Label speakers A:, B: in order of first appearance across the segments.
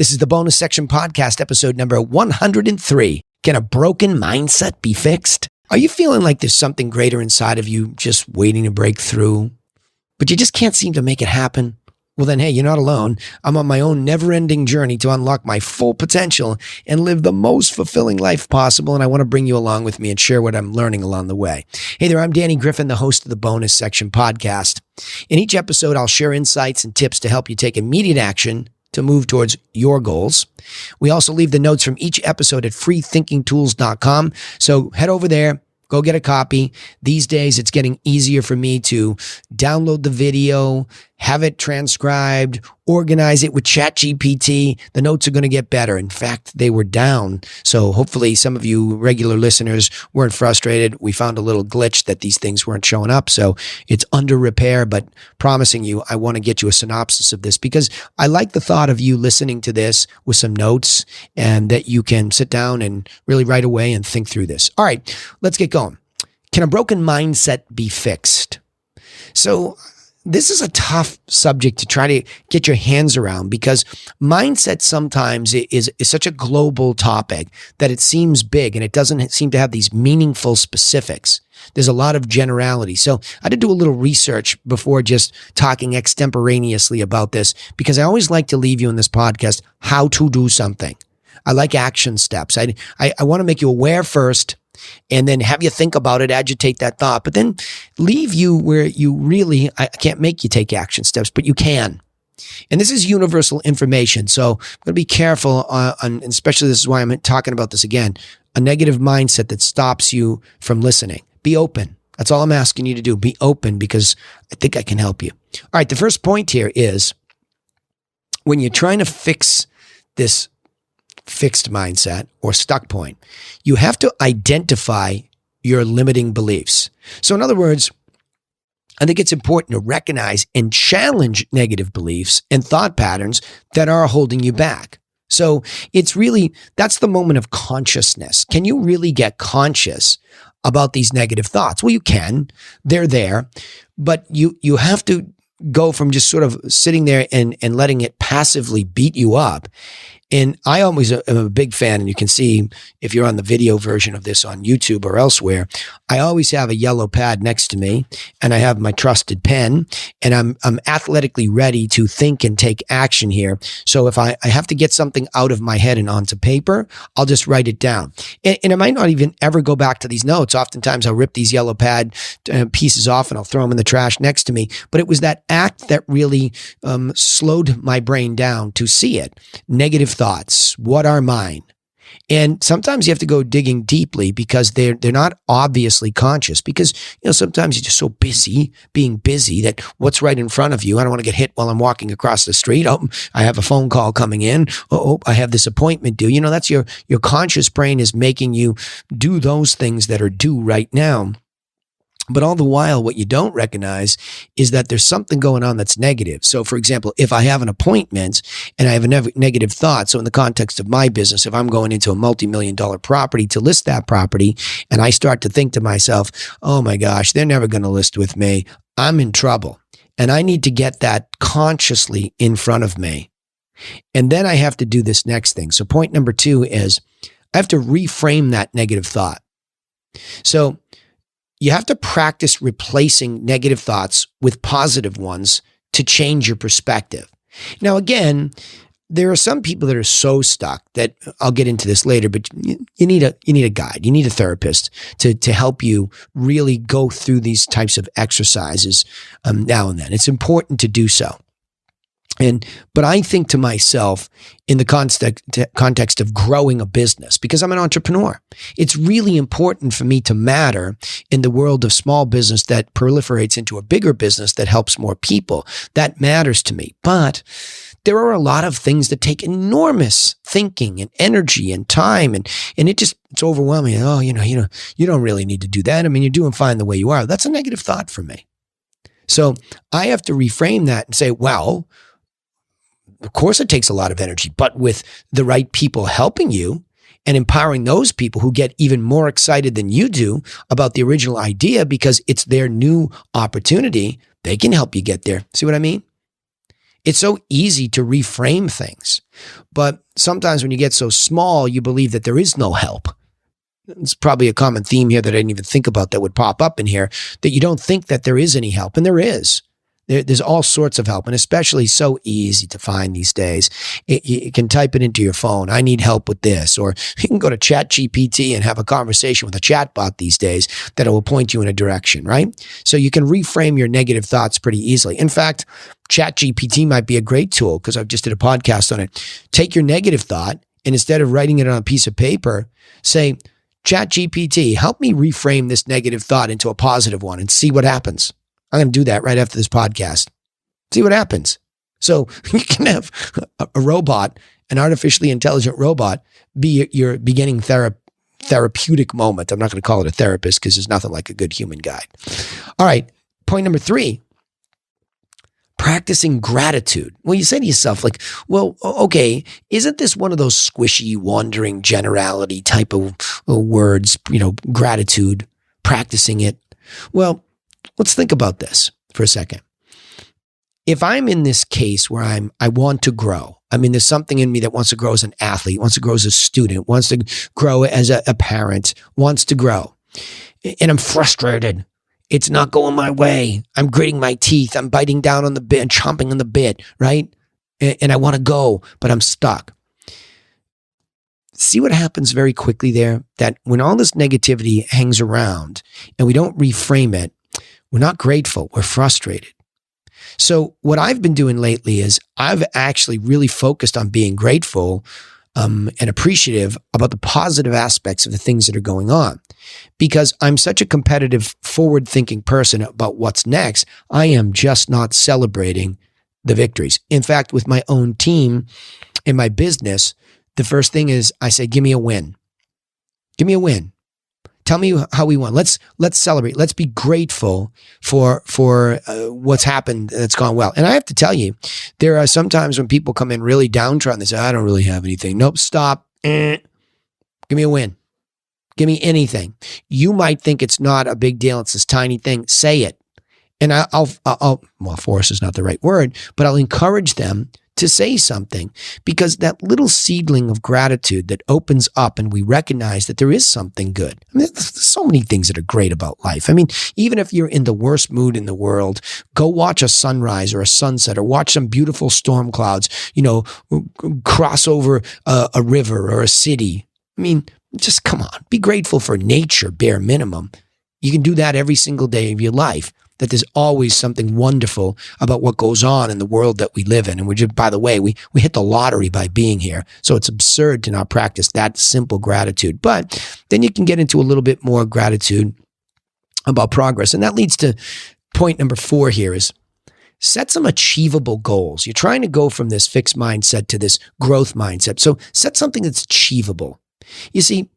A: This is the bonus section podcast, episode number 103. Can a broken mindset be fixed? Are you feeling like there's something greater inside of you just waiting to break through, but you just can't seem to make it happen? Well, then, hey, you're not alone. I'm on my own never-ending journey to unlock my full potential and live the most fulfilling life possible, and I want to bring you along with me and share what I'm learning along the way. Hey there, I'm Danny Griffin, the host of the Bonus Section podcast. In each episode, I'll share insights and tips to help you take immediate action to move towards your goals. We also leave the notes from each episode at freethinkingtools.com, so head over there. Go get a copy. These days, it's getting easier for me to download the video, have it transcribed, organize it with ChatGPT. The notes are going to get better. In fact, they were down. So hopefully some of you regular listeners weren't frustrated. We found a little glitch that these things weren't showing up. So it's under repair, but promising you, I want to get you a synopsis of this because I like the thought of you listening to this with some notes and that you can sit down and really right away and think through this. All right, let's get going. Can a broken mindset be fixed? So this is a tough subject to try to get your hands around because mindset sometimes is such a global topic that it seems big and it doesn't seem to have these meaningful specifics. There's a lot of generality. So I had to do a little research before just talking extemporaneously about this because I always like to leave you in this podcast how to do something. I like action steps. I want to make you aware first and then have you think about it, agitate that thought, but then leave you where you really, I can't make you take action steps, but you can. And this is universal information. So I'm going to be careful on, especially this is why I'm talking about this again, a negative mindset that stops you from listening. Be open. That's all I'm asking you to do. Be open because I think I can help you. All right. The first point here is when you're trying to fix this fixed mindset or stuck point, you have to identify your limiting beliefs. So in other words, I think it's important to recognize and challenge negative beliefs and thought patterns that are holding you back. So it's really, that's the moment of consciousness. Can you really get conscious about these negative thoughts? Well, you can. They're there, but you have to go from just sort of sitting there and letting it passively beat you up. And I always am a big fan, and you can see if you're on the video version of this on YouTube or elsewhere, I always have a yellow pad next to me, and I have my trusted pen, and I'm athletically ready to think and take action here. So if I have to get something out of my head and onto paper, I'll just write it down. And I might not even ever go back to these notes. Oftentimes I'll rip these yellow pad pieces off and I'll throw them in the trash next to me. But it was that act that really slowed my brain down to see it. Negative thoughts, what are mine? And sometimes you have to go digging deeply because they're not obviously conscious because, sometimes you're just so busy being busy that what's right in front of you, I don't want to get hit while I'm walking across the street. Oh, I have a phone call coming in. Oh, I have this appointment due. That's your conscious brain is making you do those things that are due right now. But all the while, what you don't recognize is that there's something going on that's negative. So, for example, if I have an appointment and I have a negative thought, so in the context of my business, if I'm going into a multi-million-dollar property to list that property and I start to think to myself, oh my gosh, they're never going to list with me. I'm in trouble. And I need to get that consciously in front of me. And then I have to do this next thing. So point number 2 is I have to reframe that negative thought. So you have to practice replacing negative thoughts with positive ones to change your perspective. Now, again, there are some people that are so stuck that I'll get into this later, but you need a guide. You need a therapist to help you really go through these types of exercises now and then. It's important to do so. But I think to myself in the context of growing a business, because I'm an entrepreneur, it's really important for me to matter in the world of small business that proliferates into a bigger business that helps more people. That matters to me. But there are a lot of things that take enormous thinking and energy and time, and it's overwhelming. Oh, you don't really need to do that. I mean, you're doing fine the way you are. That's a negative thought for me. So I have to reframe that and say, well, of course it takes a lot of energy, but with the right people helping you and empowering those people who get even more excited than you do about the original idea because it's their new opportunity, they can help you get there. See what I mean? It's so easy to reframe things. But sometimes when you get so small, you believe that there is no help. It's probably a common theme here that I didn't even think about that would pop up in here, that you don't think that there is any help, and there is. There's all sorts of help, and especially so easy to find these days. You can type it into your phone. I need help with this. Or you can go to ChatGPT and have a conversation with a chatbot these days that will point you in a direction, right? So you can reframe your negative thoughts pretty easily. In fact, ChatGPT might be a great tool because I've just did a podcast on it. Take your negative thought and instead of writing it on a piece of paper, say, ChatGPT, help me reframe this negative thought into a positive one and see what happens. I'm going to do that right after this podcast. See what happens. So you can have a robot, an artificially intelligent robot, be your beginning therapeutic moment. I'm not going to call it a therapist because there's nothing like a good human guide. All right. Point number 3, practicing gratitude. Well, you say to yourself, like, well, okay, isn't this one of those squishy, wandering generality type of words, gratitude, practicing it? Well, let's think about this for a second. If I'm in this case where I want to grow, there's something in me that wants to grow as an athlete, wants to grow as a student, wants to grow as a parent, wants to grow, and I'm frustrated. It's not going my way. I'm gritting my teeth. I'm biting down on the bit and chomping on the bit, right? And I want to go, but I'm stuck. See what happens very quickly there? That when all this negativity hangs around and we don't reframe it, we're not grateful. We're frustrated. So what I've been doing lately is I've actually really focused on being grateful and appreciative about the positive aspects of the things that are going on. Because I'm such a competitive, forward-thinking person about what's next, I am just not celebrating the victories. In fact, with my own team in my business, the first thing is I say, give me a win. Give me a win. Tell me how we won. Let's celebrate. Let's be grateful for what's happened that's gone well. And I have to tell you, there are some times when people come in really downtrodden. They say, I don't really have anything. Nope, stop. Give me a win. Give me anything. You might think it's not a big deal. It's this tiny thing. Say it. And I'll force is not the right word, but I'll encourage them to say something, because that little seedling of gratitude that opens up and we recognize that there is something good. There's so many things that are great about life. Even if you're in the worst mood in the world, go watch a sunrise or a sunset or watch some beautiful storm clouds, cross over a river or a city. Just come on, be grateful for nature, bare minimum. You can do that every single day of your life. That there's always something wonderful about what goes on in the world that we live in. And by the way, we hit the lottery by being here. So it's absurd to not practice that simple gratitude. But then you can get into a little bit more gratitude about progress. And that leads to point number 4 here is set some achievable goals. You're trying to go from this fixed mindset to this growth mindset. So set something that's achievable. You see,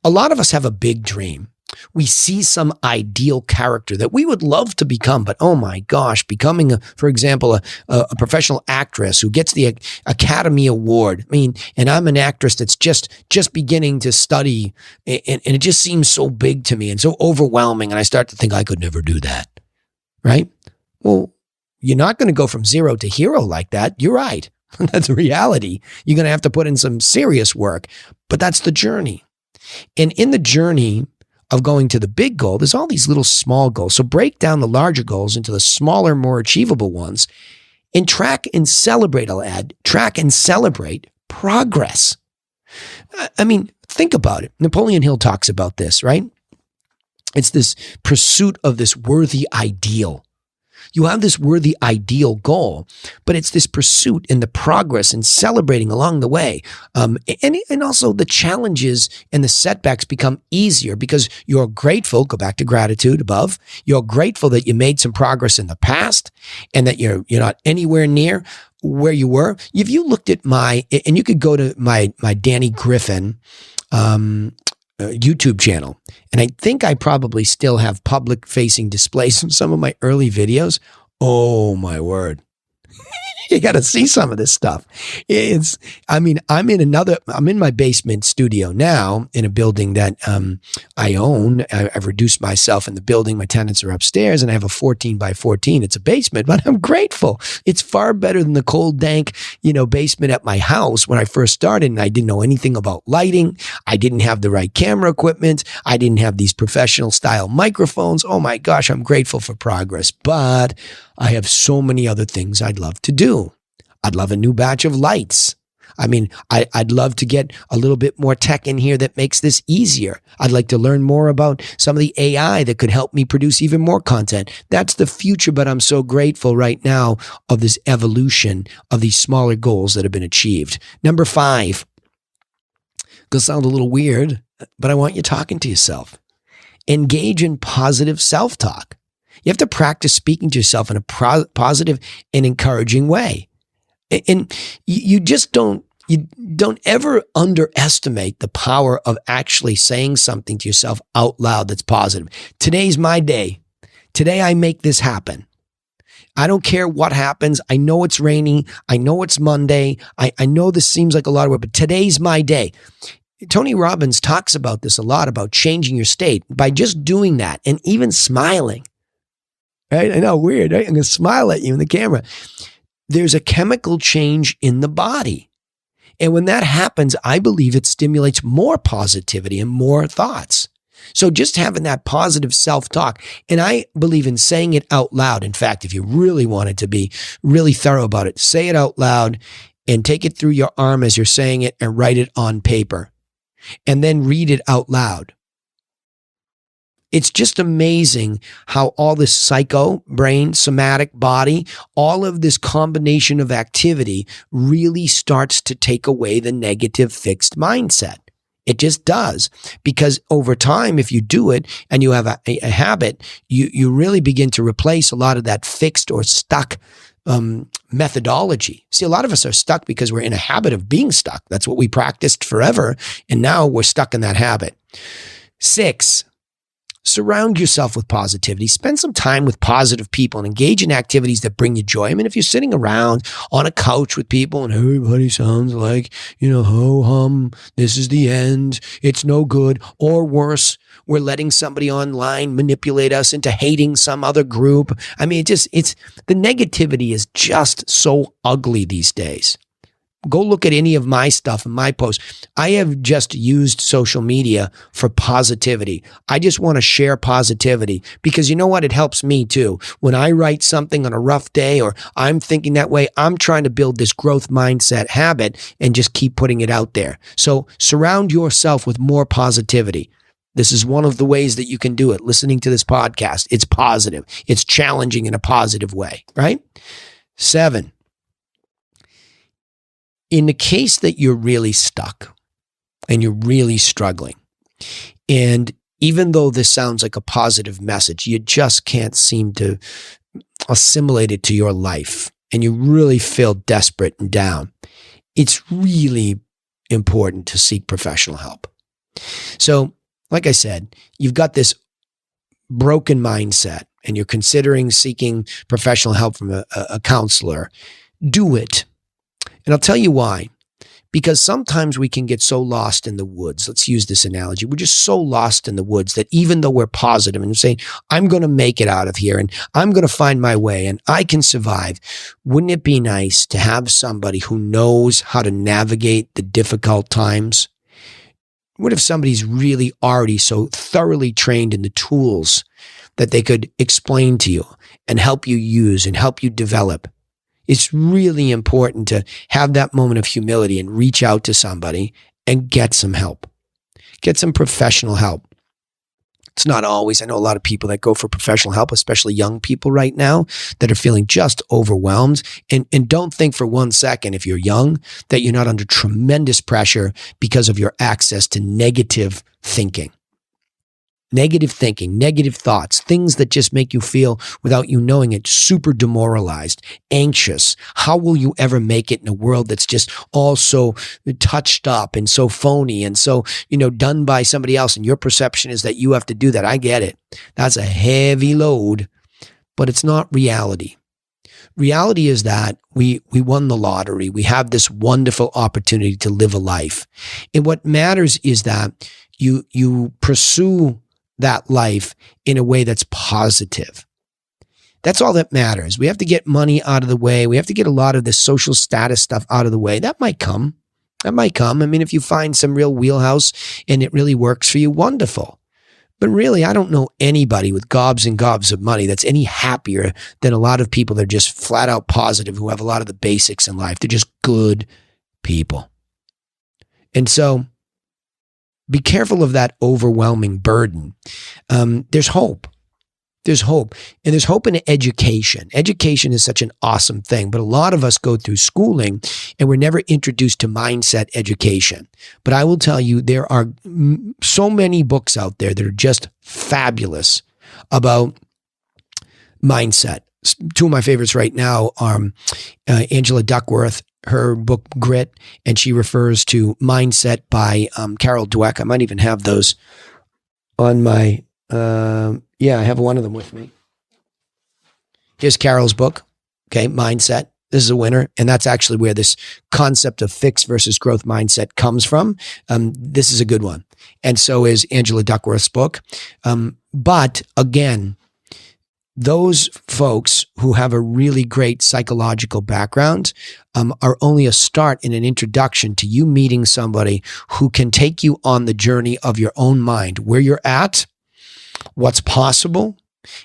A: a lot of us have a big dream. We see some ideal character that we would love to become, but oh my gosh, becoming, for example, a professional actress who gets the Academy Award. And I'm an actress that's just beginning to study, and it just seems so big to me and so overwhelming, and I start to think I could never do that, right? Well, you're not going to go from 0 to hero like that. You're right. That's reality. You're going to have to put in some serious work, but that's the journey. And in the journey of going to the big goal, there's all these little small goals. So break down the larger goals into the smaller, more achievable ones, and track and celebrate progress. Think about it. Napoleon Hill talks about this, right? It's this pursuit of this worthy ideal. You have this worthy ideal goal, but it's this pursuit and the progress and celebrating along the way. And also the challenges and the setbacks become easier because you're grateful, go back to gratitude above, you're grateful that you made some progress in the past and that you're not anywhere near where you were. If you looked at and you could go to my Danny Griffin, YouTube channel. And I think I probably still have public facing displays from some of my early videos. Oh my word. You got to see some of this stuff. I'm in my basement studio now in a building that I own. I've reduced myself in the building. My tenants are upstairs and I have a 14 by 14. It's a basement, but I'm grateful. It's far better than the cold, dank, basement at my house when I first started, and I didn't know anything about lighting. I didn't have the right camera equipment. I didn't have these professional style microphones. Oh my gosh, I'm grateful for progress, but I have so many other things I'd love to do. I'd love a new batch of lights. I'd love to get a little bit more tech in here that makes this easier. I'd like to learn more about some of the AI that could help me produce even more content. That's the future, but I'm so grateful right now of this evolution of these smaller goals that have been achieved. Number 5, gonna sound a little weird, but I want you talking to yourself. Engage in positive self-talk. You have to practice speaking to yourself in a positive and encouraging way. And you don't ever underestimate the power of actually saying something to yourself out loud that's positive. Today's my day. Today I make this happen. I don't care what happens. I know it's raining. I know it's Monday. I know this seems like a lot of work, but today's my day. Tony Robbins talks about this a lot, about changing your state by just doing that and even smiling. Right? I know, weird, right? I'm going to smile at you in the camera. There's a chemical change in the body. And when that happens, I believe it stimulates more positivity and more thoughts. So just having that positive self-talk, and I believe in saying it out loud. In fact, if you really wanted to be really thorough about it, say it out loud and take it through your arm as you're saying it and write it on paper and then read it out loud. It's just amazing how all this psycho, brain, somatic, body, all of this combination of activity really starts to take away the negative fixed mindset. It just does. Because over time, if you do it and you have a habit, you really begin to replace a lot of that fixed or stuck methodology. See, a lot of us are stuck because we're in a habit of being stuck. That's what we practiced forever. And now we're stuck in that habit. 6, surround yourself with positivity. Spend some time with positive people and engage in activities that bring you joy. I mean, if you're sitting around on a couch with people and everybody sounds like, ho-hum, this is the end, it's no good, or worse, we're letting somebody online manipulate us into hating some other group. I mean, it's the negativity is just so ugly these days. Go look at any of my stuff and my posts. I have just used social media for positivity. I just want to share positivity because you know what? It helps me too. When I write something on a rough day or I'm thinking that way, I'm trying to build this growth mindset habit and just keep putting it out there. So surround yourself with more positivity. This is one of the ways that you can do it. Listening to this podcast, it's positive. It's challenging in a positive way, right? 7. In the case that you're really stuck and you're really struggling, and even though this sounds like a positive message, you just can't seem to assimilate it to your life and you really feel desperate and down, it's really important to seek professional help. So, like I said, you've got this broken mindset and you're considering seeking professional help from a counselor. Do it. And I'll tell you why. Because sometimes we can get so lost in the woods. Let's use this analogy. We're just so lost in the woods that even though we're positive and saying, I'm going to make it out of here and I'm going to find my way and I can survive, wouldn't it be nice to have somebody who knows how to navigate the difficult times? What if somebody's really already so thoroughly trained in the tools that they could explain to you and help you use and help you develop? It's really important to have that moment of humility and reach out to somebody and get some help. Get some professional help. It's not always, I know a lot of people that go for professional help, especially young people right now that are feeling just overwhelmed. And don't think for one second, if you're young, that you're not under tremendous pressure because of your access to negative thinking. Negative thinking, negative thoughts, things that just make you feel, without you knowing it, super demoralized, anxious. How will you ever make it in a world that's just all so touched up and so phony and so, done by somebody else? And your perception is that you have to do that. I get it. That's a heavy load, but it's not reality. Reality is that we won the lottery. We have this wonderful opportunity to live a life. And what matters is that you pursue that life in a way that's positive. That's all that matters. We have to get money out of the way. We have to get a lot of this social status stuff out of the way. That might come. I mean, if you find some real wheelhouse and it really works for you, wonderful. But really, I don't know anybody with gobs and gobs of money that's any happier than a lot of people that are just flat out positive, who have a lot of the basics in life. They're just good people. And so be careful of that overwhelming burden. There's hope. There's hope. And there's hope in education. Education is such an awesome thing, but a lot of us go through schooling and we're never introduced to mindset education. But I will tell you, there are so many books out there that are just fabulous about mindset. Two of my favorites right now are Angela Duckworth, her book Grit, and she refers to Mindset by Carol Dweck. I might even have those on my... I have one of them with me. Here's Carol's book. Okay. Mindset. This is a winner. And that's actually where this concept of fixed versus growth mindset comes from. This is a good one. And so is Angela Duckworth's book. But again, those folks who have a really great psychological background are only a start in an introduction to you meeting somebody who can take you on the journey of your own mind, where you're at, what's possible,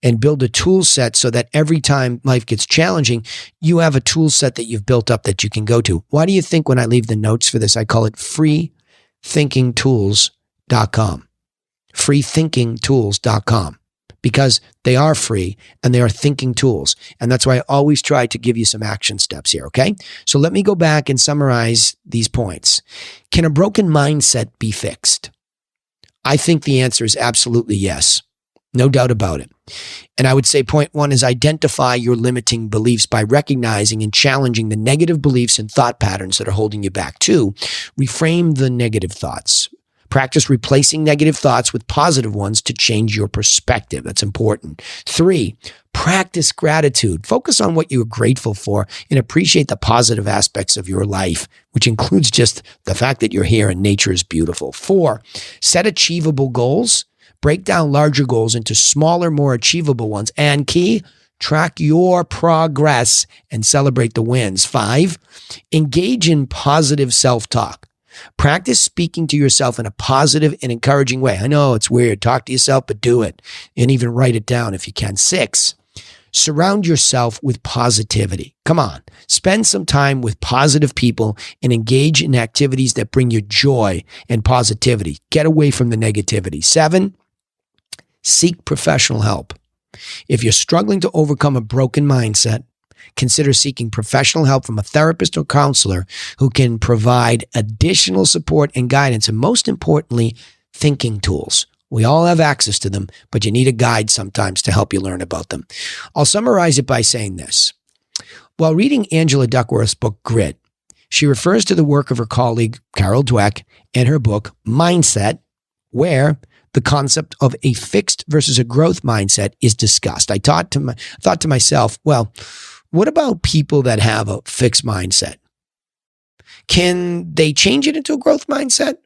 A: and build a tool set so that every time life gets challenging, you have a tool set that you've built up that you can go to. Why do you think when I leave the notes for this, I call it freethinkingtools.com? freethinkingtools.com. Because they are free and they are thinking tools. And that's why I always try to give you some action steps here, okay? So let me go back and summarize these points. Can a broken mindset be fixed? I think the answer is absolutely yes. No doubt about it. And I would say point one is identify your limiting beliefs by recognizing and challenging the negative beliefs and thought patterns that are holding you back. Two, reframe the negative thoughts. Practice replacing negative thoughts with positive ones to change your perspective. That's important. Three, practice gratitude. Focus on what you're grateful for and appreciate the positive aspects of your life, which includes just the fact that you're here and nature is beautiful. Four, set achievable goals. Break down larger goals into smaller, more achievable ones. And key, track your progress and celebrate the wins. Five, engage in positive self-talk. Practice speaking to yourself in a positive and encouraging way. I know it's weird. Talk to yourself, but do it. And even write it down if you can. Six, surround yourself with positivity. Come on. Spend some time with positive people and engage in activities that bring you joy and positivity. Get away from the negativity. Seven, seek professional help. If you're struggling to overcome a broken mindset, consider seeking professional help from a therapist or counselor who can provide additional support and guidance, and most importantly, thinking tools. We all have access to them, but you need a guide sometimes to help you learn about them. I'll summarize it by saying this. While reading Angela Duckworth's book, Grit, she refers to the work of her colleague, Carol Dweck, and her book, Mindset, where the concept of a fixed versus a growth mindset is discussed. I thought to myself, well, what about people that have a fixed mindset? Can they change it into a growth mindset,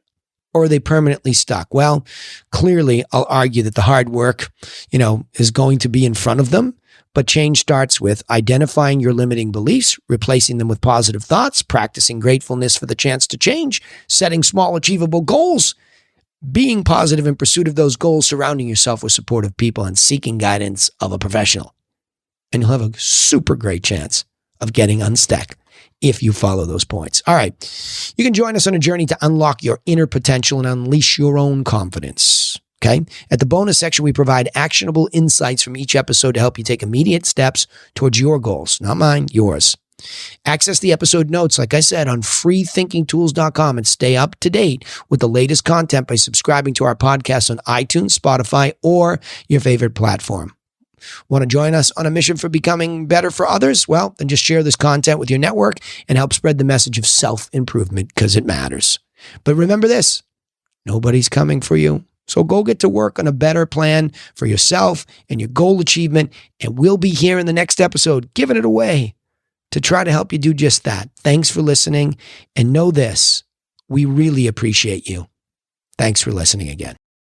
A: or are they permanently stuck? Well, clearly, I'll argue that the hard work, is going to be in front of them, but change starts with identifying your limiting beliefs, replacing them with positive thoughts, practicing gratefulness for the chance to change, setting small, achievable goals, being positive in pursuit of those goals, surrounding yourself with supportive people, and seeking guidance of a professional. And you'll have a super great chance of getting unstuck if you follow those points. All right. You can join us on a journey to unlock your inner potential and unleash your own confidence. Okay. At the bonus section, we provide actionable insights from each episode to help you take immediate steps towards your goals. Not mine, yours. Access the episode notes, like I said, on freethinkingtools.com and stay up to date with the latest content by subscribing to our podcast on iTunes, Spotify, or your favorite platform. Want to join us on a mission for becoming better for others? Well, then just share this content with your network and help spread the message of self-improvement, because it matters. But remember this, nobody's coming for you, So go get to work on a better plan for yourself and your goal achievement, and we'll be here in the next episode giving it away to try to help you do just that. Thanks for listening, and know this, we really appreciate you. Thanks for listening again.